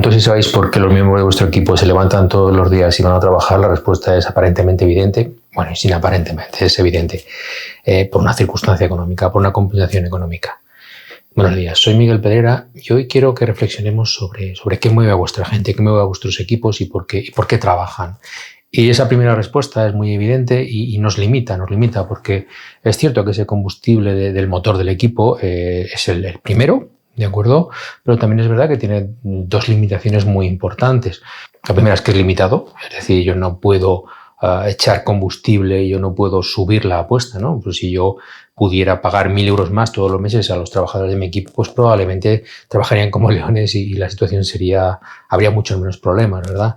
pregunto si sabéis por qué los miembros de vuestro equipo se levantan todos los días y van a trabajar, la respuesta es aparentemente evidente. Bueno, y sin aparentemente, es evidente. Por una circunstancia económica, por una compensación económica. Buenos días, soy Miguel Pedrera y hoy quiero que reflexionemos sobre qué mueve a vuestra gente, qué mueve a vuestros equipos y por qué trabajan. Y esa primera respuesta es muy evidente y nos limita porque es cierto que ese combustible del motor del equipo es el primero, ¿de acuerdo? Pero también es verdad que tiene dos limitaciones muy importantes. La primera es que es limitado, es decir, yo no puedo echar combustible, yo no puedo subir la apuesta, ¿no? Pues si yo pudiera pagar 1.000 euros más todos los meses a los trabajadores de mi equipo, pues probablemente trabajarían como leones y la situación habría muchos menos problemas, ¿verdad?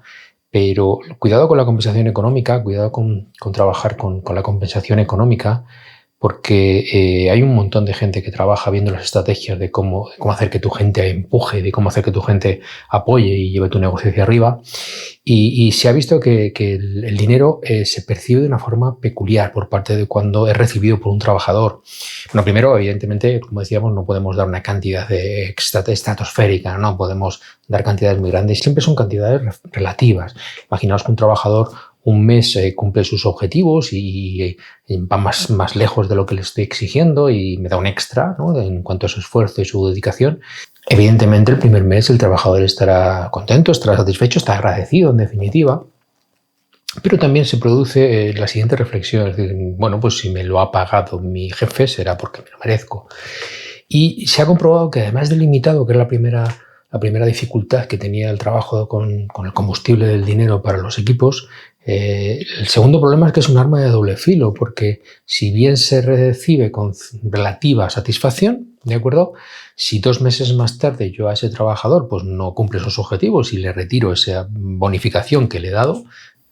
Pero cuidado con la compensación económica, cuidado con trabajar con la compensación económica, porque hay un montón de gente que trabaja viendo las estrategias de cómo hacer que tu gente empuje, de cómo hacer que tu gente apoye y lleve tu negocio hacia arriba. Y se ha visto que el dinero se percibe de una forma peculiar por parte de cuando es recibido por un trabajador. Bueno, primero, evidentemente, como decíamos, no podemos dar una cantidad estratosférica, no podemos dar cantidades muy grandes. Siempre son cantidades relativas. Imaginaos que un trabajador un mes cumple sus objetivos y va más lejos de lo que le estoy exigiendo y me da un extra, ¿no? En cuanto a su esfuerzo y su dedicación. Evidentemente, el primer mes el trabajador estará contento, estará satisfecho, estará agradecido en definitiva. Pero también se produce la siguiente reflexión, es decir, bueno, pues si me lo ha pagado mi jefe será porque me lo merezco. Y se ha comprobado que además del limitado, que es la primera dificultad que tenía el trabajo con el combustible del dinero para los equipos, el segundo problema es que es un arma de doble filo, porque si bien se recibe con relativa satisfacción, ¿de acuerdo? Si 2 meses más tarde yo a ese trabajador pues no cumple sus objetivos y le retiro esa bonificación que le he dado,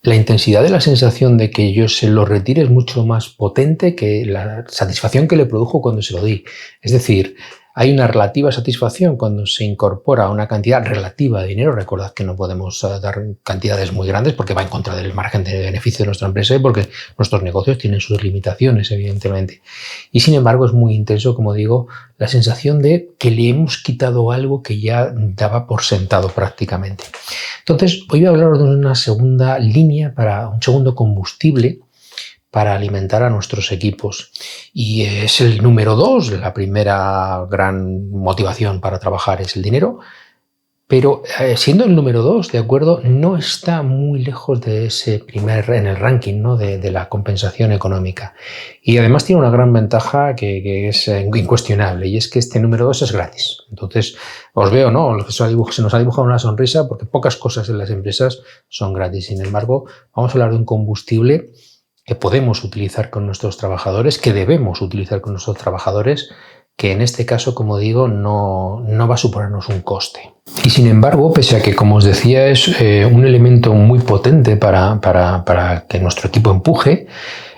la intensidad de la sensación de que yo se lo retire es mucho más potente que la satisfacción que le produjo cuando se lo di. Es decir, hay una relativa satisfacción cuando se incorpora una cantidad relativa de dinero. Recordad que no podemos dar cantidades muy grandes porque va en contra del margen de beneficio de nuestra empresa y porque nuestros negocios tienen sus limitaciones, evidentemente. Y sin embargo es muy intenso, como digo, la sensación de que le hemos quitado algo que ya daba por sentado prácticamente. Entonces, hoy voy a hablaros de una segunda línea, un segundo combustible para alimentar a nuestros equipos. Y es el número 2, la primera gran motivación para trabajar es el dinero, pero siendo el número 2, ¿de acuerdo? No está muy lejos de ese primer en el ranking, ¿no? de la compensación económica. Y además tiene una gran ventaja que es incuestionable, y es que este número 2 es gratis. Entonces, os veo, ¿no? Se nos ha dibujado una sonrisa porque pocas cosas en las empresas son gratis. Sin embargo, vamos a hablar de un combustible que podemos utilizar con nuestros trabajadores, que debemos utilizar con nuestros trabajadores, que en este caso, como digo, no va a suponernos un coste. Y sin embargo, pese a que, como os decía, es un elemento muy potente para que nuestro equipo empuje,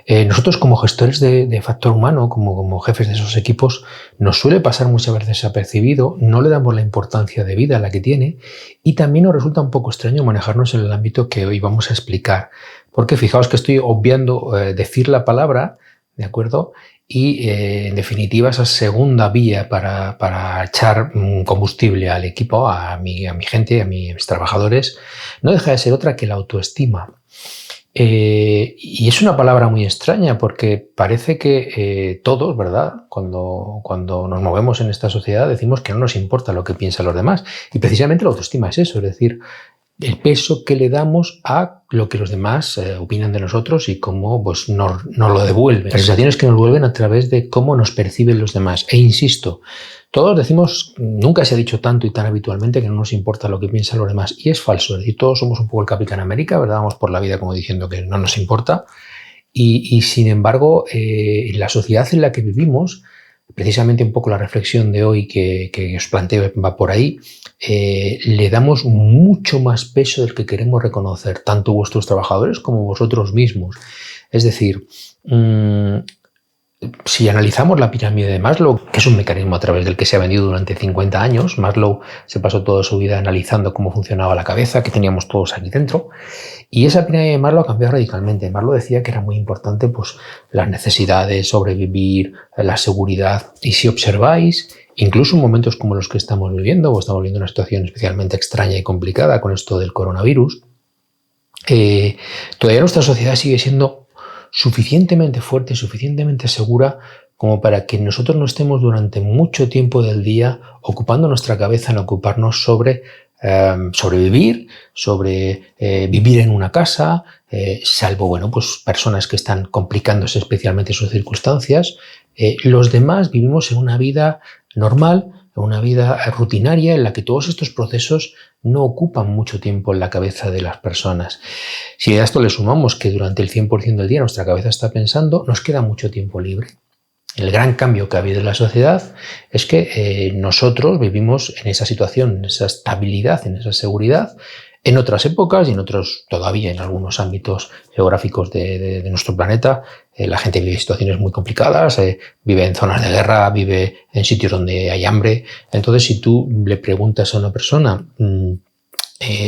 nosotros como gestores de factor humano, como jefes de esos equipos, nos suele pasar muchas veces desapercibido, no le damos la importancia debida a la que tiene y también nos resulta un poco extraño manejarnos en el ámbito que hoy vamos a explicar. Porque fijaos que estoy obviando decir la palabra, ¿de acuerdo? Y en definitiva esa segunda vía para echar combustible al equipo, a mi gente, a mis trabajadores, no deja de ser otra que la autoestima. Y es una palabra muy extraña porque parece que todos, ¿verdad? Cuando nos movemos en esta sociedad decimos que no nos importa lo que piensan los demás. Y precisamente la autoestima es eso, es decir, el peso que le damos a lo que los demás opinan de nosotros y cómo pues, nos lo devuelven. Las sensaciones que nos vuelven a través de cómo nos perciben los demás. E insisto, todos decimos, nunca se ha dicho tanto y tan habitualmente que no nos importa lo que piensan los demás. Y es falso, es decir, todos somos un poco el Capitán América, ¿verdad? Vamos por la vida como diciendo que no nos importa. Y sin embargo, en la sociedad en la que vivimos, precisamente un poco la reflexión de hoy que os planteo va por ahí, le damos mucho más peso del que queremos reconocer, tanto vuestros trabajadores como vosotros mismos. Es decir, Si analizamos la pirámide de Maslow, que es un mecanismo a través del que se ha vendido durante 50 años, Maslow se pasó toda su vida analizando cómo funcionaba la cabeza, que teníamos todos aquí dentro, y esa pirámide de Maslow ha cambiado radicalmente. Maslow decía que era muy importante pues, las necesidades, sobrevivir, la seguridad, y si observáis, incluso en momentos como los que estamos viviendo, o estamos viviendo una situación especialmente extraña y complicada con esto del coronavirus, todavía nuestra sociedad sigue siendo suficientemente fuerte, suficientemente segura como para que nosotros no estemos durante mucho tiempo del día ocupando nuestra cabeza en ocuparnos sobre sobrevivir, sobre vivir en una casa, salvo bueno, pues personas que están complicándose especialmente sus circunstancias. Los demás vivimos en una vida normal, en una vida rutinaria en la que todos estos procesos no ocupan mucho tiempo en la cabeza de las personas. Si a esto le sumamos que durante el 100% del día nuestra cabeza está pensando, nos queda mucho tiempo libre. El gran cambio que ha habido en la sociedad es que nosotros vivimos en esa situación, en esa estabilidad, en esa seguridad. En otras épocas y en otros todavía en algunos ámbitos geográficos de nuestro planeta, la gente vive situaciones muy complicadas, vive en zonas de guerra, vive en sitios donde hay hambre. Entonces, si tú le preguntas a una persona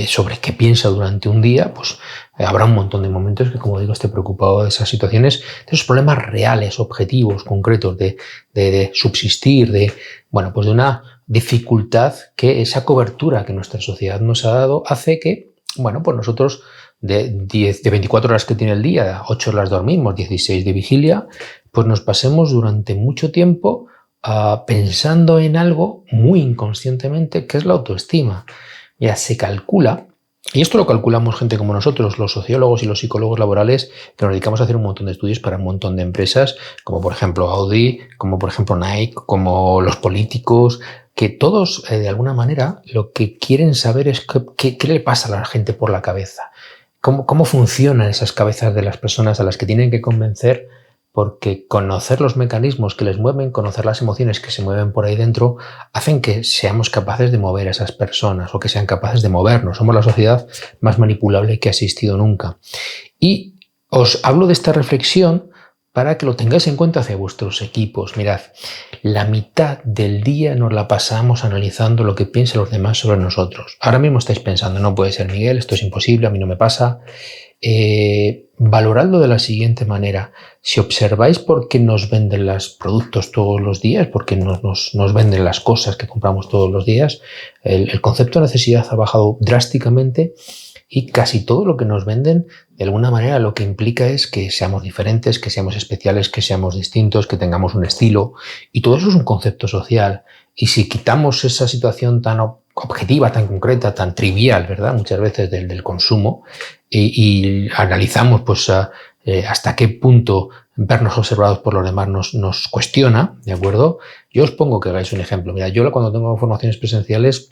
sobre qué piensa durante un día, pues habrá un montón de momentos que, como digo, esté preocupado de esas situaciones, de esos problemas reales, objetivos, concretos, de subsistir, bueno, pues de una dificultad que esa cobertura que nuestra sociedad nos ha dado hace que, bueno, pues nosotros de 24 horas que tiene el día, 8 las dormimos, 16 de vigilia, pues nos pasemos durante mucho tiempo pensando en algo muy inconscientemente, que es la autoestima. Ya se calcula, y esto lo calculamos gente como nosotros, los sociólogos y los psicólogos laborales, que nos dedicamos a hacer un montón de estudios para un montón de empresas, como por ejemplo Audi, como por ejemplo Nike, como los políticos, que todos de alguna manera lo que quieren saber es qué le pasa a la gente por la cabeza, cómo funcionan esas cabezas de las personas a las que tienen que convencer, porque conocer los mecanismos que les mueven, conocer las emociones que se mueven por ahí dentro, hacen que seamos capaces de mover a esas personas o que sean capaces de movernos. Somos la sociedad más manipulable que ha existido nunca. Y os hablo de esta reflexión para que lo tengáis en cuenta hacia vuestros equipos. Mirad, la mitad del día nos la pasamos analizando lo que piensan los demás sobre nosotros. Ahora mismo estáis pensando, no puede ser, Miguel, esto es imposible, a mí no me pasa. Valoradlo de la siguiente manera. Si observáis por qué nos venden los productos todos los días, por qué nos venden las cosas que compramos todos los días, el concepto de necesidad ha bajado drásticamente y casi todo lo que nos venden, de alguna manera, lo que implica es que seamos diferentes, que seamos especiales, que seamos distintos, que tengamos un estilo. Y todo eso es un concepto social. Y si quitamos esa situación tan objetiva, tan concreta, tan trivial, ¿verdad? Muchas veces del consumo, y analizamos pues hasta qué punto vernos observados por los demás nos cuestiona, ¿de acuerdo? Yo os pongo que hagáis un ejemplo. Mira, yo cuando tengo formaciones presenciales,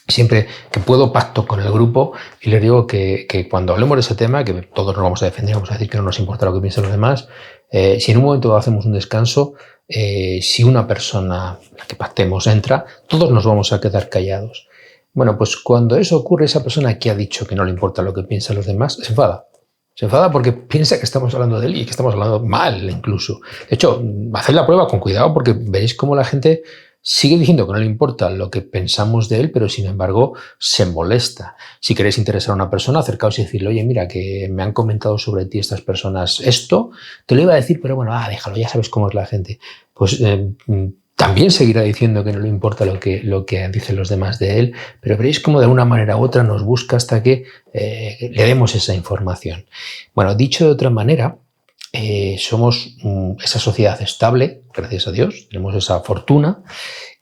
siempre que puedo pacto con el grupo y les digo que cuando hablemos de ese tema, que todos nos vamos a defender, vamos a decir que no nos importa lo que piensen los demás, si en un momento dado hacemos un descanso, si una persona, la que pactemos, entra, todos nos vamos a quedar callados. Bueno, pues cuando eso ocurre, esa persona que ha dicho que no le importa lo que piensan los demás, se enfada. Se enfada porque piensa que estamos hablando de él y que estamos hablando mal incluso. De hecho, haced la prueba con cuidado porque veréis cómo la gente sigue diciendo que no le importa lo que pensamos de él, pero sin embargo se molesta. Si queréis interesar a una persona, acercaos y decirle, oye, mira, que me han comentado sobre ti estas personas esto, te lo iba a decir, pero bueno, déjalo, ya sabes cómo es la gente. Pues también seguirá diciendo que no le importa lo que dicen los demás de él, pero veréis cómo de una manera u otra nos busca hasta que le demos esa información. Bueno, dicho de otra manera, somos esa sociedad estable, gracias a Dios, tenemos esa fortuna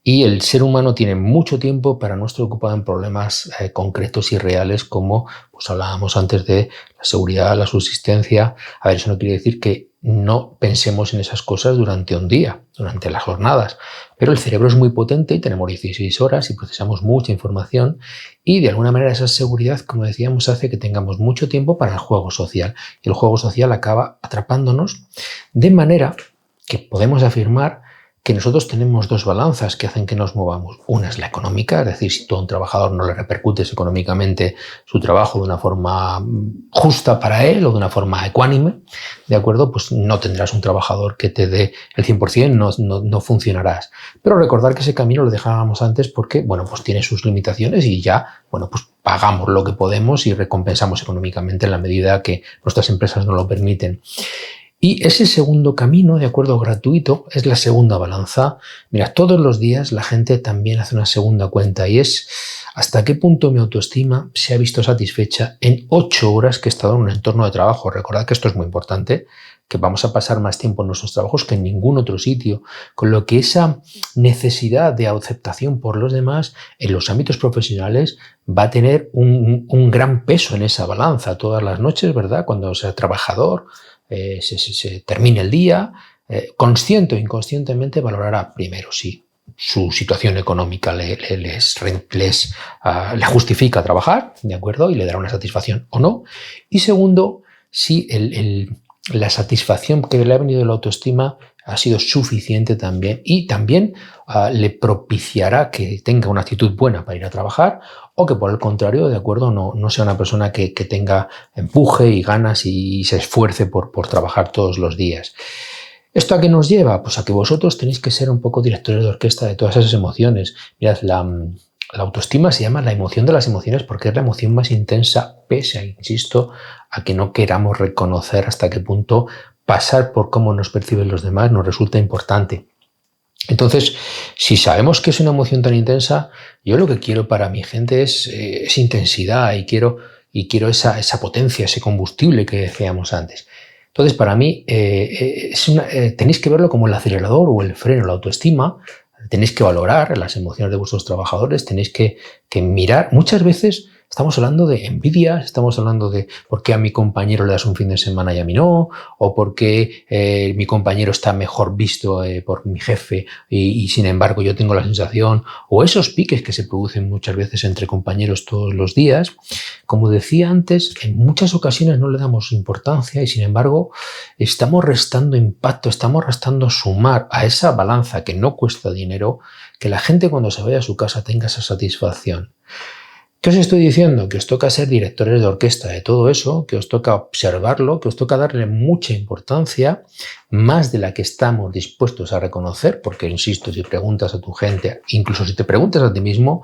y el ser humano tiene mucho tiempo para no estar ocupado en problemas concretos y reales como pues hablábamos antes de la seguridad, la subsistencia. A ver, eso no quiere decir que no pensemos en esas cosas durante un día, durante las jornadas, pero el cerebro es muy potente y tenemos 16 horas y procesamos mucha información y de alguna manera esa seguridad, como decíamos, hace que tengamos mucho tiempo para el juego social y el juego social acaba atrapándonos de manera que podemos afirmar que nosotros tenemos dos balanzas que hacen que nos movamos. Una es la económica, es decir, si tú a un trabajador no le repercutes económicamente su trabajo de una forma justa para él o de una forma ecuánime, ¿de acuerdo? Pues no tendrás un trabajador que te dé el 100%, no funcionarás. Pero recordar que ese camino lo dejábamos antes porque, bueno, pues tiene sus limitaciones y ya, bueno, pues pagamos lo que podemos y recompensamos económicamente en la medida que nuestras empresas nos lo permiten. Y ese segundo camino, de acuerdo, gratuito, es la segunda balanza. Mira, todos los días la gente también hace una segunda cuenta y es hasta qué punto mi autoestima se ha visto satisfecha en 8 horas que he estado en un entorno de trabajo. Recordad que esto es muy importante, que vamos a pasar más tiempo en nuestros trabajos que en ningún otro sitio, con lo que esa necesidad de aceptación por los demás en los ámbitos profesionales va a tener un gran peso en esa balanza todas las noches, ¿verdad? Cuando sea trabajador, se termine el día, consciente o inconscientemente valorará primero si su situación económica le justifica trabajar, ¿de acuerdo? Y le dará una satisfacción o no. Y segundo, si la satisfacción que le ha venido de la autoestima ha sido suficiente también y también le propiciará que tenga una actitud buena para ir a trabajar o que por el contrario, de acuerdo, no sea una persona que tenga empuje y ganas y se esfuerce por trabajar todos los días. ¿Esto a qué nos lleva? Pues a que vosotros tenéis que ser un poco directores de orquesta de todas esas emociones. Mirad, la autoestima se llama la emoción de las emociones porque es la emoción más intensa, pese a, insisto, a que no queramos reconocer hasta qué punto pasar por cómo nos perciben los demás nos resulta importante. Entonces, si sabemos que es una emoción tan intensa, yo lo que quiero para mi gente es intensidad y quiero esa potencia, ese combustible que decíamos antes. Entonces, para mí, tenéis que verlo como el acelerador o el freno, la autoestima. Tenéis que valorar las emociones de vuestros trabajadores, tenéis que mirar. Muchas veces estamos hablando de envidias, estamos hablando de por qué a mi compañero le das un fin de semana y a mí no, o por qué mi compañero está mejor visto por mi jefe y sin embargo yo tengo la sensación, o esos piques que se producen muchas veces entre compañeros todos los días. Como decía antes, en muchas ocasiones no le damos importancia y sin embargo estamos restando impacto, estamos restando sumar a esa balanza que no cuesta dinero, que la gente cuando se vaya a su casa tenga esa satisfacción. ¿Qué os estoy diciendo? Que os toca ser directores de orquesta de todo eso, que os toca observarlo, que os toca darle mucha importancia, más de la que estamos dispuestos a reconocer, porque, insisto, si preguntas a tu gente, incluso si te preguntas a ti mismo,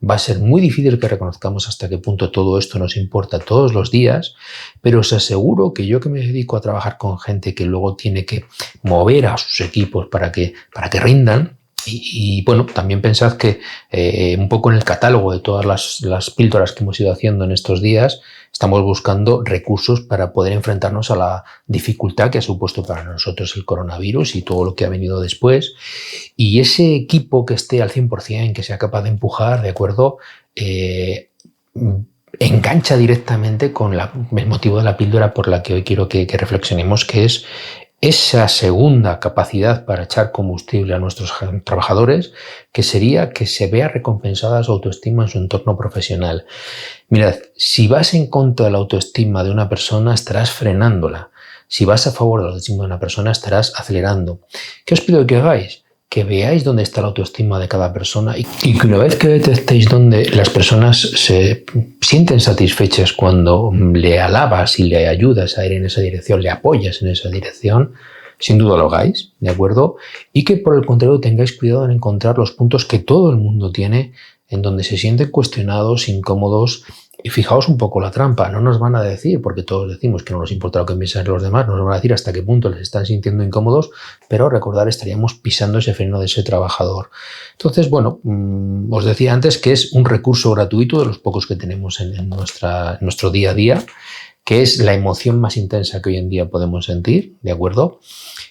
va a ser muy difícil que reconozcamos hasta qué punto todo esto nos importa todos los días, pero os aseguro que yo que me dedico a trabajar con gente que luego tiene que mover a sus equipos para que rindan, y bueno, también pensad que un poco en el catálogo de todas las píldoras que hemos ido haciendo en estos días, estamos buscando recursos para poder enfrentarnos a la dificultad que ha supuesto para nosotros el coronavirus y todo lo que ha venido después. Y ese equipo que esté al 100%, que sea capaz de empujar, ¿de acuerdo? Engancha directamente con el motivo de la píldora por la que hoy quiero que reflexionemos, que es esa segunda capacidad para echar combustible a nuestros trabajadores, que sería que se vea recompensada su autoestima en su entorno profesional. Mirad, si vas en contra de la autoestima de una persona, estarás frenándola. Si vas a favor de la autoestima de una persona, estarás acelerando. ¿Qué os pido que hagáis? Que veáis dónde está la autoestima de cada persona y que una vez que detectéis dónde las personas se sienten satisfechas cuando le alabas y le ayudas a ir en esa dirección, le apoyas en esa dirección, sin duda lo hagáis, ¿de acuerdo? Y que por el contrario tengáis cuidado en encontrar los puntos que todo el mundo tiene en donde se sienten cuestionados, incómodos. Y fijaos un poco la trampa, no nos van a decir, porque todos decimos que no nos importa lo que piensan los demás, no nos van a decir hasta qué punto les están sintiendo incómodos, pero recordar, estaríamos pisando ese freno de ese trabajador. Entonces, bueno, os decía antes que es un recurso gratuito de los pocos que tenemos en nuestro día a día, que es la emoción más intensa que hoy en día podemos sentir, ¿de acuerdo?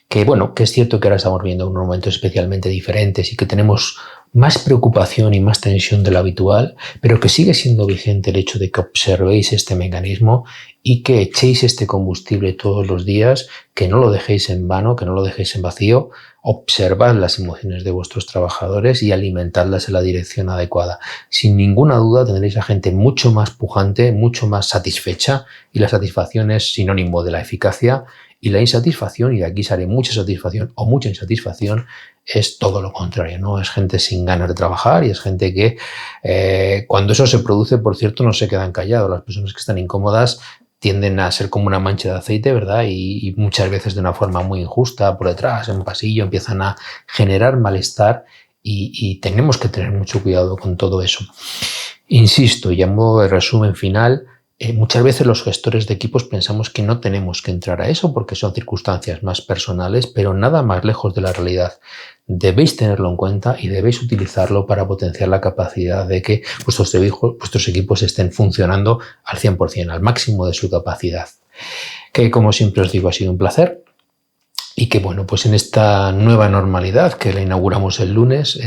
Que bueno, que es cierto que ahora estamos viendo unos momentos especialmente diferentes y que tenemos más preocupación y más tensión de lo habitual, pero que sigue siendo vigente el hecho de que observéis este mecanismo y que echéis este combustible todos los días, que no lo dejéis en vano, que no lo dejéis en vacío. Observad las emociones de vuestros trabajadores y alimentadlas en la dirección adecuada. Sin ninguna duda tendréis a gente mucho más pujante, mucho más satisfecha, y la satisfacción es sinónimo de la eficacia Y la insatisfacción, y de aquí sale mucha satisfacción o mucha insatisfacción, es todo lo contrario, ¿no? Es gente sin ganas de trabajar y es gente que cuando eso se produce, por cierto, no se quedan callados. Las personas que están incómodas tienden a ser como una mancha de aceite, ¿verdad? Y muchas veces de una forma muy injusta, por detrás, en un pasillo, empiezan a generar malestar y tenemos que tener mucho cuidado con todo eso. Insisto, y a modo de resumen final, muchas veces los gestores de equipos pensamos que no tenemos que entrar a eso porque son circunstancias más personales, pero nada más lejos de la realidad. Debéis tenerlo en cuenta y debéis utilizarlo para potenciar la capacidad de que vuestros equipos estén funcionando al 100%, al máximo de su capacidad. Que, como siempre os digo, ha sido un placer. Y que, bueno, pues en esta nueva normalidad que la inauguramos el lunes,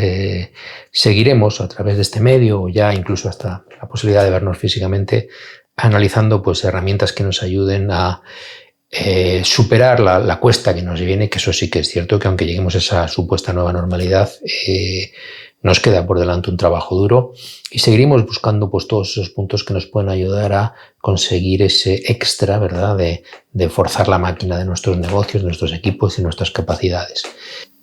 seguiremos a través de este medio o ya incluso hasta la posibilidad de vernos físicamente, analizando pues herramientas que nos ayuden a superar la cuesta que nos viene, que eso sí que es cierto, que aunque lleguemos a esa supuesta nueva normalidad, nos queda por delante un trabajo duro y seguiremos buscando pues todos esos puntos que nos pueden ayudar a conseguir ese extra, ¿verdad?, de forzar la máquina de nuestros negocios, de nuestros equipos y nuestras capacidades.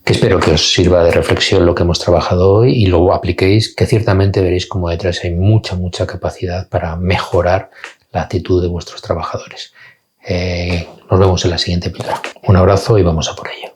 Que espero que os sirva de reflexión lo que hemos trabajado hoy y lo apliquéis, que ciertamente veréis como detrás hay mucha capacidad para mejorar la actitud de vuestros trabajadores. Nos vemos en la siguiente píldora. Un abrazo y vamos a por ello.